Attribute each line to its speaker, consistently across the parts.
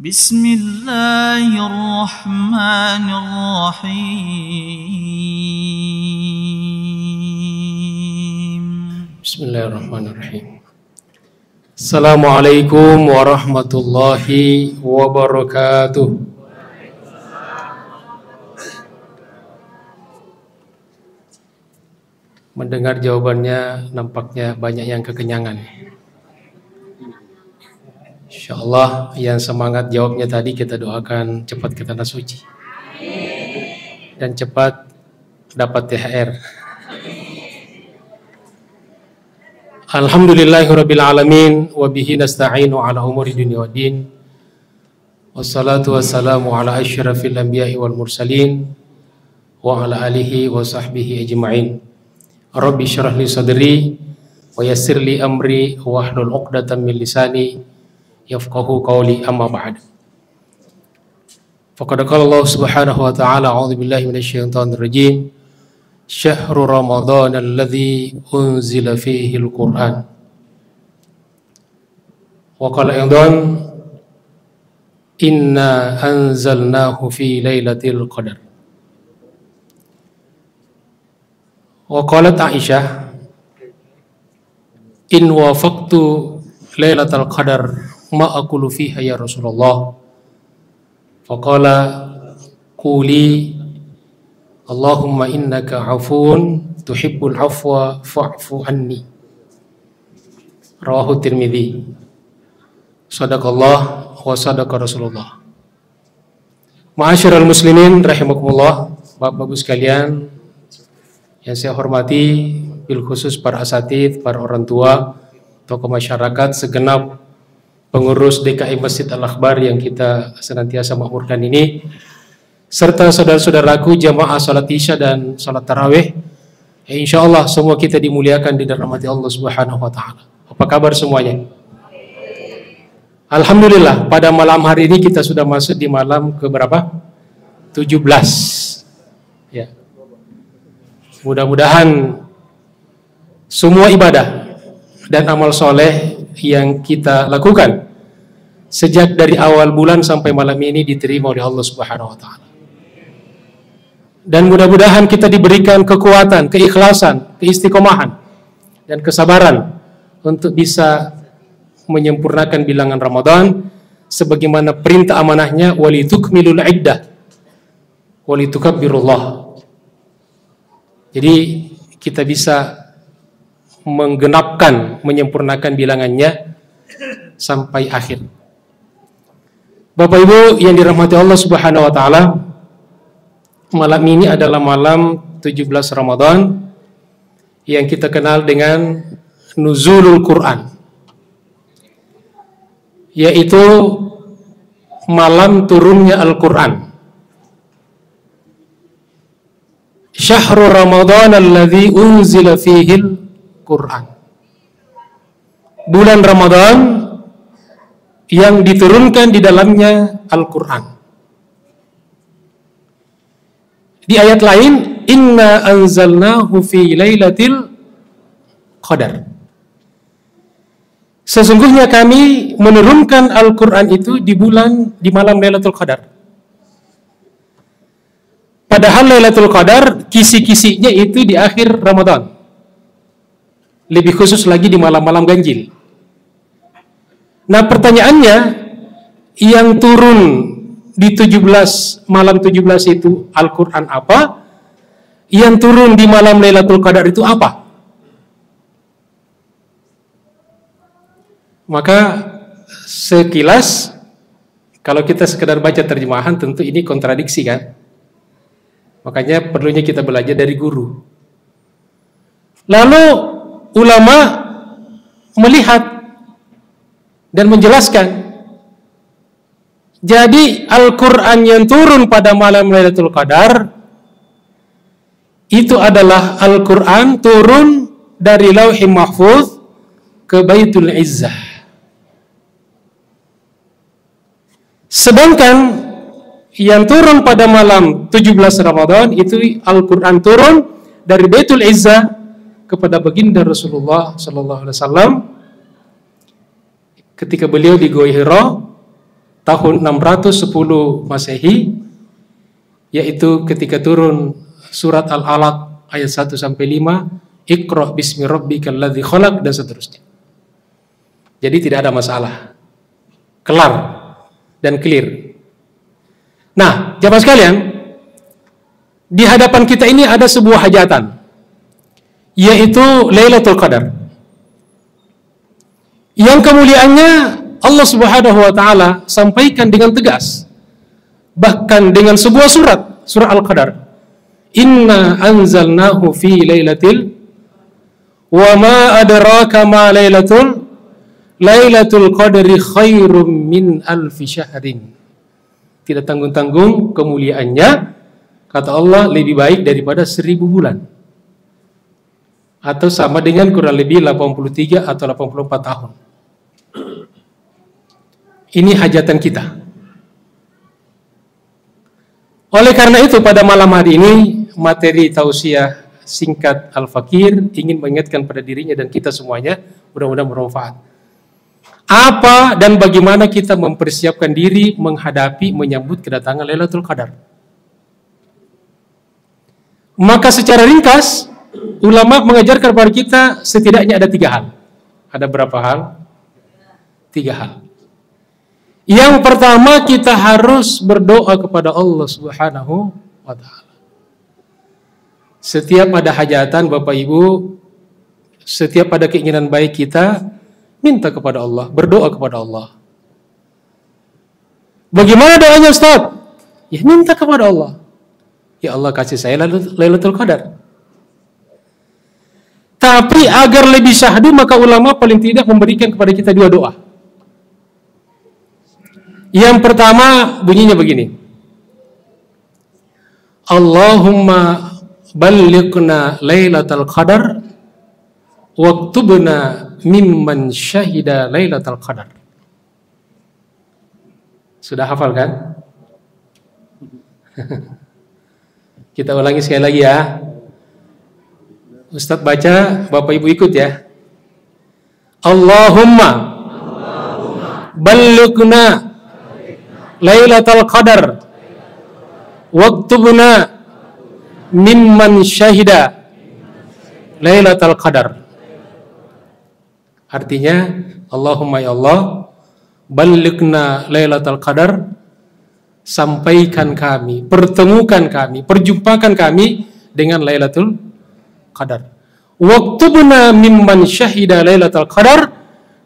Speaker 1: بسم الله الرحمن الرحيم
Speaker 2: بسم الله الرحمن الرحيم. السلام عليكم ورحمة الله وبركاته. Mendengar jawabannya nampaknya banyak yang kekenyangan. Insyaallah yang semangat jawabnya tadi kita doakan cepat ke tanah suci dan cepat dapat THR. Alhamdulillahirabbil alamin wa bihi nasta'inu ala umuri dunya waddin. Wassalatu wassalamu ala asyrafil anbiya'i wal mursalin wa ala alihi wa sahbihi ajma'in. Rabbi syrah li sadri wa yassir li amri wahlul 'uqdatam min lisani yafqahu qawli, amma ba'd. Faqad qala Allah subhanahu wa ta'ala, a'udzu billahi minasyaitonir rajim. Syahrul Ramadan alladzi unzila fihi al-Qur'an. Wa qala aidan inna anzalnahu fi lailatul qadar. Wa qalat Aisyah in wafaqtu lailatul qadar ma aqulu fiha ya Rasulullah. Faqala quli Allahumma innaka afuun tuhibbul afwa fa'fu anni. Rawahu Tirmidzi. Sadaqallah wa sadaqa Rasulullah. Ma'asyiral muslimin rahimakumullah, Bapak-Ibu sekalian yang saya hormati, bil khusus para asatidz, para orang tua, tokoh masyarakat, segenap pengurus DKI Masjid Al-Akbar yang kita senantiasa makmurkan ini, serta saudara-saudaraku jamaah salat isya dan salat tarawih, insyaallah semua kita dimuliakan di rahmati Allah Subhanahu wa taala. Apa kabar semuanya? Alhamdulillah, pada malam hari ini kita sudah masuk di malam ke berapa? 17. Ya. Mudah-mudahan semua ibadah dan amal soleh yang kita lakukan sejak dari awal bulan sampai malam ini diterima oleh Allah Subhanahu wa taala. Dan mudah-mudahan kita diberikan kekuatan, keikhlasan, keistiqomahan dan kesabaran untuk bisa menyempurnakan bilangan Ramadan sebagaimana perintah amanahnya, walitukmilul iddah walitukabbirullah. Jadi kita bisa menggenapkan, menyempurnakan bilangannya sampai akhir. Bapak Ibu yang dirahmati Allah Subhanahu wa taala, malam ini adalah malam 17 Ramadan yang kita kenal dengan Nuzulul Quran, yaitu malam turunnya Al-Quran. Syahrul Ramadan alladzi unzila fihil Quran. Bulan Ramadan yang diturunkan di dalamnya Al-Quran. Di ayat lain, inna anzalnahu fi lailatul qadar. Sesungguhnya kami menurunkan Al-Quran itu di malam Lailatul Qadar. Padahal Lailatul Qadar kisi-kisinya itu di akhir Ramadan. Lebih khusus lagi di malam-malam ganjil. Nah, pertanyaannya, yang turun di 17 malam 17 itu Al-Qur'an apa? Yang turun di malam Lailatul Qadar itu apa? Maka sekilas kalau kita sekedar baca terjemahan tentu ini kontradiksi kan? Makanya perlunya kita belajar dari guru. Lalu ulama melihat dan menjelaskan, jadi Al-Quran yang turun pada malam Lailatul Qadar itu adalah Al-Quran turun dari Lauhul Mahfuz ke Baitul Izzah. Sedangkan yang turun pada malam 17 Ramadan itu Al-Quran turun dari Baitul Izzah kepada baginda Rasulullah sallallahu alaihi wasallam ketika beliau di Gua Hira tahun 610 Masehi, yaitu ketika turun surat Al-Alaq ayat 1 sampai 5, Iqra bismi rabbikal ladzi khalaq, dan seterusnya. Jadi tidak ada masalah. Kelar dan clear. Nah, jamaah sekalian, di hadapan kita ini ada sebuah hajatan, yaitu Lailatul Qadar, yang kemuliaannya Allah Subhanahu wa taala sampaikan dengan tegas, bahkan dengan sebuah surah Al-Qadar. Inna anzalnahu fi lailatil wa ma adraka ma lailatul qadri khairum min alfi syahrin. Tidak tanggung-tanggung kemuliaannya, kata Allah, lebih baik daripada 1000 bulan, atau sama dengan kurang lebih 83 atau 84 tahun. Ini hajatan kita. Oleh karena itu, pada malam hari ini, materi tausiah singkat Al-Fakir ingin mengingatkan pada dirinya dan kita semuanya, mudah-mudahan bermanfaat. Apa dan bagaimana kita mempersiapkan diri menghadapi, menyambut kedatangan Lailatul Qadar. Maka secara ringkas, ulama mengajarkan kepada kita setidaknya ada 3 hal. Ada berapa hal? 3 hal. Yang pertama, kita harus berdoa kepada Allah Subhanahu wa ta'ala. Setiap ada hajatan, Bapak Ibu, setiap ada keinginan baik kita, minta kepada Allah, berdoa kepada Allah. Bagaimana doanya, Ustaz? Ya, minta kepada Allah. Ya Allah, kasih saya Lailatul Qadar. Tapi agar lebih syahdu, maka ulama paling tidak memberikan kepada kita 2 doa. Yang pertama bunyinya begini. Allahumma ballighna Lailatul Qadar waktubna mimman syahida Lailatul Qadar. Sudah hafal kan? Kita ulangi sekali lagi ya. Ustadz baca, Bapak Ibu ikut ya. Allahumma ballighna Lailatul Qadar waktubna mimman syahida Lailatul Qadar. Artinya, Allahumma ya Allah, ballighna Lailatul Qadar, sampaikan kami, pertemukan kami, perjumpakan kami dengan Lailatul Qadar. Waktubna mimman syahida Lailatul Qadar,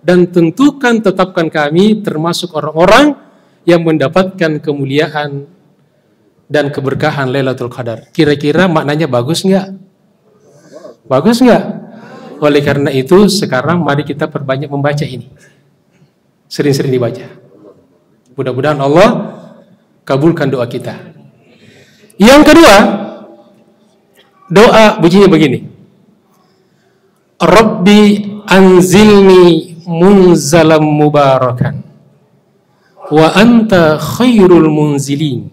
Speaker 2: dan tentukan, tetapkan kami termasuk orang-orang yang mendapatkan kemuliaan dan keberkahan Lailatul Qadar. Kira-kira maknanya bagus nggak? Bagus nggak? Oleh karena itu, sekarang mari kita perbanyak membaca ini. Sering-sering dibaca. Mudah-mudahan Allah kabulkan doa kita. Yang kedua, doa bunyinya begini. Rabbi anzilni munzalam mubarakan wa anta khairul munzilin.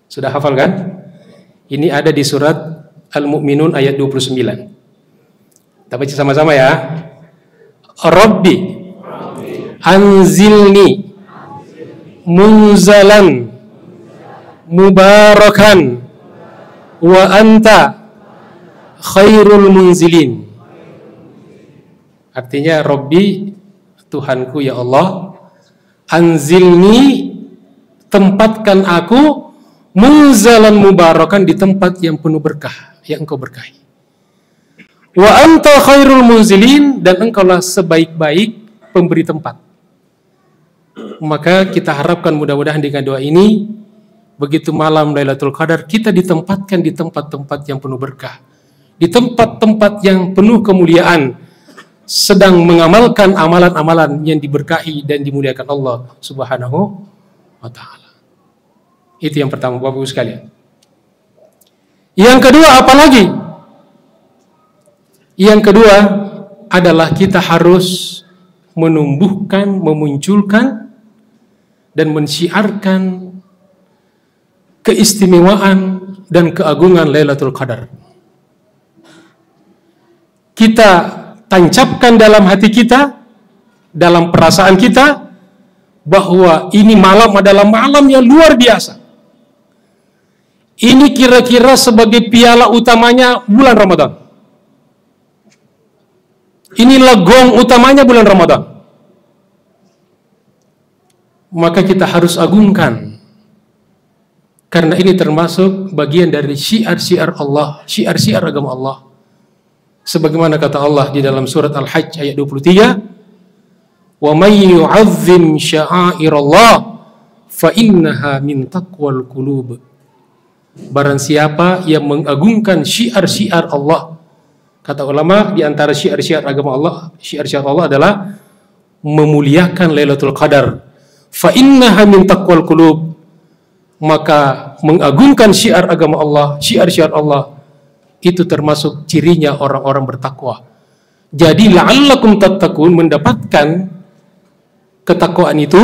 Speaker 2: Sudah hafal kan? Ini ada di surat Al-Mu'minun ayat 29. Kita baca sama-sama ya. Rabbi anzilni munzalan mubarakan wa anta khairul munzilin. Artinya, Rabbi, Tuhanku ya Allah, anzilni, tempatkan aku, munzalan mubarakan, di tempat yang penuh berkah, yang engkau berkahi. Wa anta khairul munzilin, dan engkaulah sebaik-baik pemberi tempat. Maka kita harapkan mudah-mudahan dengan doa ini, begitu malam Lailatul Qadar, kita ditempatkan di tempat-tempat yang penuh berkah, di tempat-tempat yang penuh kemuliaan, sedang mengamalkan amalan-amalan yang diberkahi dan dimuliakan Allah Subhanahu wa ta'ala. Itu yang pertama, Bapak-Ibu sekalian. Yang kedua, apa lagi? Yang kedua adalah kita harus menumbuhkan, memunculkan, dan mensyiarkan keistimewaan dan keagungan Lailatul Qadar. Kita tancapkan dalam hati kita, dalam perasaan kita, bahwa ini malam adalah malam yang luar biasa. Ini kira-kira sebagai piala utamanya bulan Ramadan. Inilah gong utamanya bulan Ramadan. Maka kita harus agungkan. Karena ini termasuk bagian dari syiar-syiar Allah, syiar-syiar agama Allah. Sebagaimana kata Allah di dalam surat Al-Hajj ayat 23, "Wa may yu'azzim sya'airallah fa innaha min taqwal qulub." Barang siapa yang mengagungkan syiar-syiar Allah, kata ulama, di antara syiar-syiar agama Allah, syiar-syiar Allah adalah memuliakan Lailatul Qadar. Fa innaha min taqwal qulub. Maka mengagungkan syiar agama Allah, syiar-syiar Allah, itu termasuk cirinya orang-orang bertakwa. Jadi la'allakum tattaqun, mendapatkan ketakwaan itu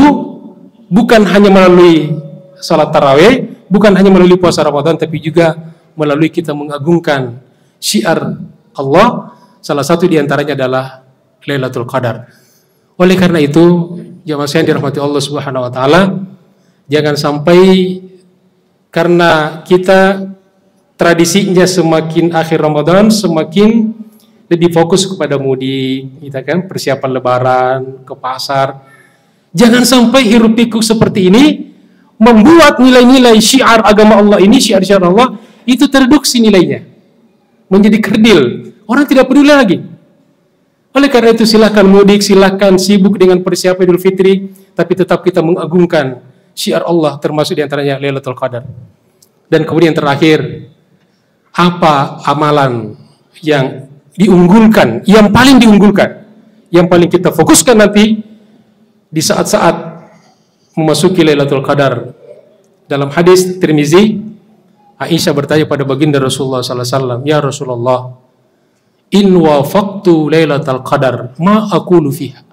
Speaker 2: bukan hanya melalui salat tarawih, bukan hanya melalui puasa Ramadan, tapi juga melalui kita mengagungkan syiar Allah. Salah satu diantaranya adalah Lailatul Qadar. Oleh karena itu, jamaah sekalian dirahmati Allah Subhanahu wa taala, jangan sampai karena kita tradisinya semakin akhir Ramadan semakin lebih fokus kepada mudik, kita kan persiapan lebaran, ke pasar. Jangan sampai hiruk pikuk seperti ini membuat nilai-nilai syiar agama Allah ini, syiar-syiar Allah itu tereduksi nilainya, menjadi kerdil. Orang tidak peduli lagi. Oleh karena itu silakan mudik, silakan sibuk dengan persiapan Idul Fitri, tapi tetap kita mengagungkan syiar Allah, termasuk diantaranya Lailatul Qadar. Dan kemudian terakhir, apa amalan yang diunggulkan, yang paling diunggulkan, yang paling kita fokuskan nanti di saat-saat memasuki Lailatul Qadar. Dalam hadis Tirmizi, Aisyah bertanya pada baginda Rasulullah SAW, "Ya Rasulullah, in wafaqtu Lailatul Qadar, ma aqulu fiha?"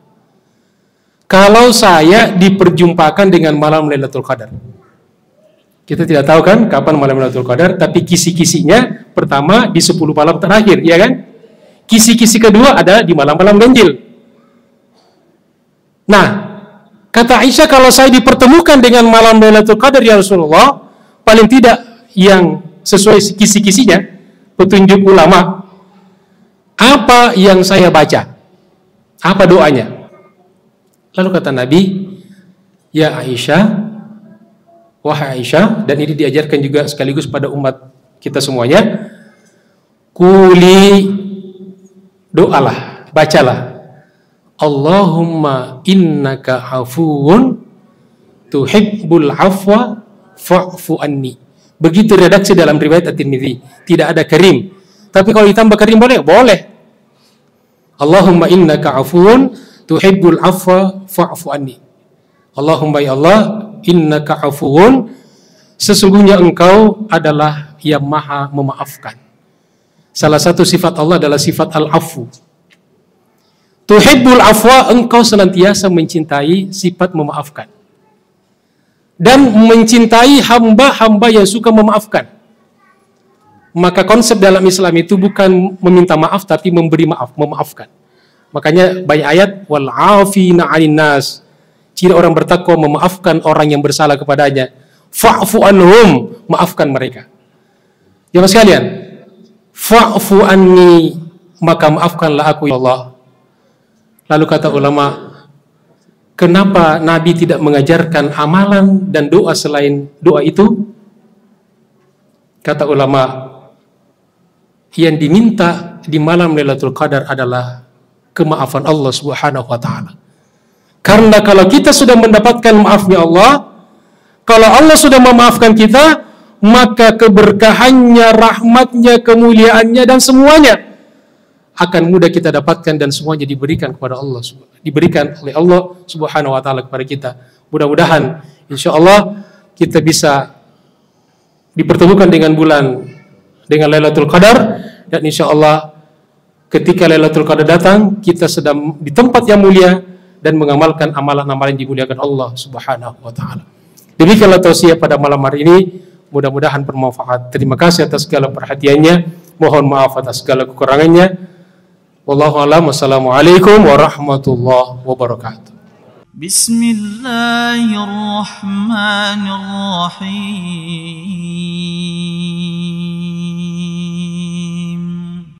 Speaker 2: Kalau saya diperjumpakan dengan malam Lailatul Qadar. Kita tidak tahu kan kapan malam Lailatul Qadar, tapi kisi-kisinya pertama di 10 malam terakhir, ya kan? Kisi-kisi kedua ada di malam-malam ganjil. Nah, kata Aisyah, kalau saya dipertemukan dengan malam Lailatul Qadar ya Rasulullah, paling tidak yang sesuai kisi-kisinya, petunjuk ulama, apa yang saya baca? Apa doanya? Lalu kata Nabi, "Ya Aisyah, wahai Aisyah," dan ini diajarkan juga sekaligus pada umat kita semuanya, "Quli," doalah, bacalah, "Allahumma innaka afuwun tuhibbul afwa fa'fu anni." Begitu redaksi dalam riwayat At-Tirmidzi. Tidak ada karim. Tapi kalau ditambah karim boleh? Boleh. Allahumma innaka afuwun tuhibbul afwa fa'fu anni. Allahumma ya Allah, innaka afuwun, sesungguhnya engkau adalah yang maha memaafkan. Salah satu sifat Allah adalah sifat al-afu. Tuhibbul afwa, engkau senantiasa mencintai sifat memaafkan. Dan mencintai hamba-hamba yang suka memaafkan. Maka konsep dalam Islam itu bukan meminta maaf, tapi memberi maaf, memaafkan. Makanya banyak ayat, wal afina 'anil nas. Ciri orang bertakwa memaafkan orang yang bersalah kepadanya. Fa'fu anhum, maafkan mereka. Jemaah sekalian, fa'fu anni, maka maafkanlah aku ya Allah. Lalu kata ulama, kenapa Nabi tidak mengajarkan amalan dan doa selain doa itu? Kata ulama, yang diminta di malam Lailatul Qadar adalah kemaafan Allah Subhanahu wa taala. Karena kalau kita sudah mendapatkan maafnya Allah, kalau Allah sudah memaafkan kita, maka keberkahannya, rahmatnya, kemuliaannya, dan semuanya akan mudah kita dapatkan dan semuanya diberikan kepada Allah, diberikan oleh Allah Subhanahu wa taala kepada kita. Mudah-mudahan insya Allah kita bisa dipertemukan dengan bulan, dengan Lailatul Qadar, dan insya Allah ketika Lailatul Qadar datang kita sedang di tempat yang mulia dan mengamalkan amalan-amalan yang dimuliakan Allah Subhanahu wa taala. Demikianlah tausiah pada malam hari ini, mudah-mudahan bermanfaat. Terima kasih atas segala perhatiannya. Mohon maaf atas segala kekurangannya. Wallahu a'lam. Wassalamualaikum warahmatullahi wabarakatuh.
Speaker 1: بسم الله الرحمن الرحيم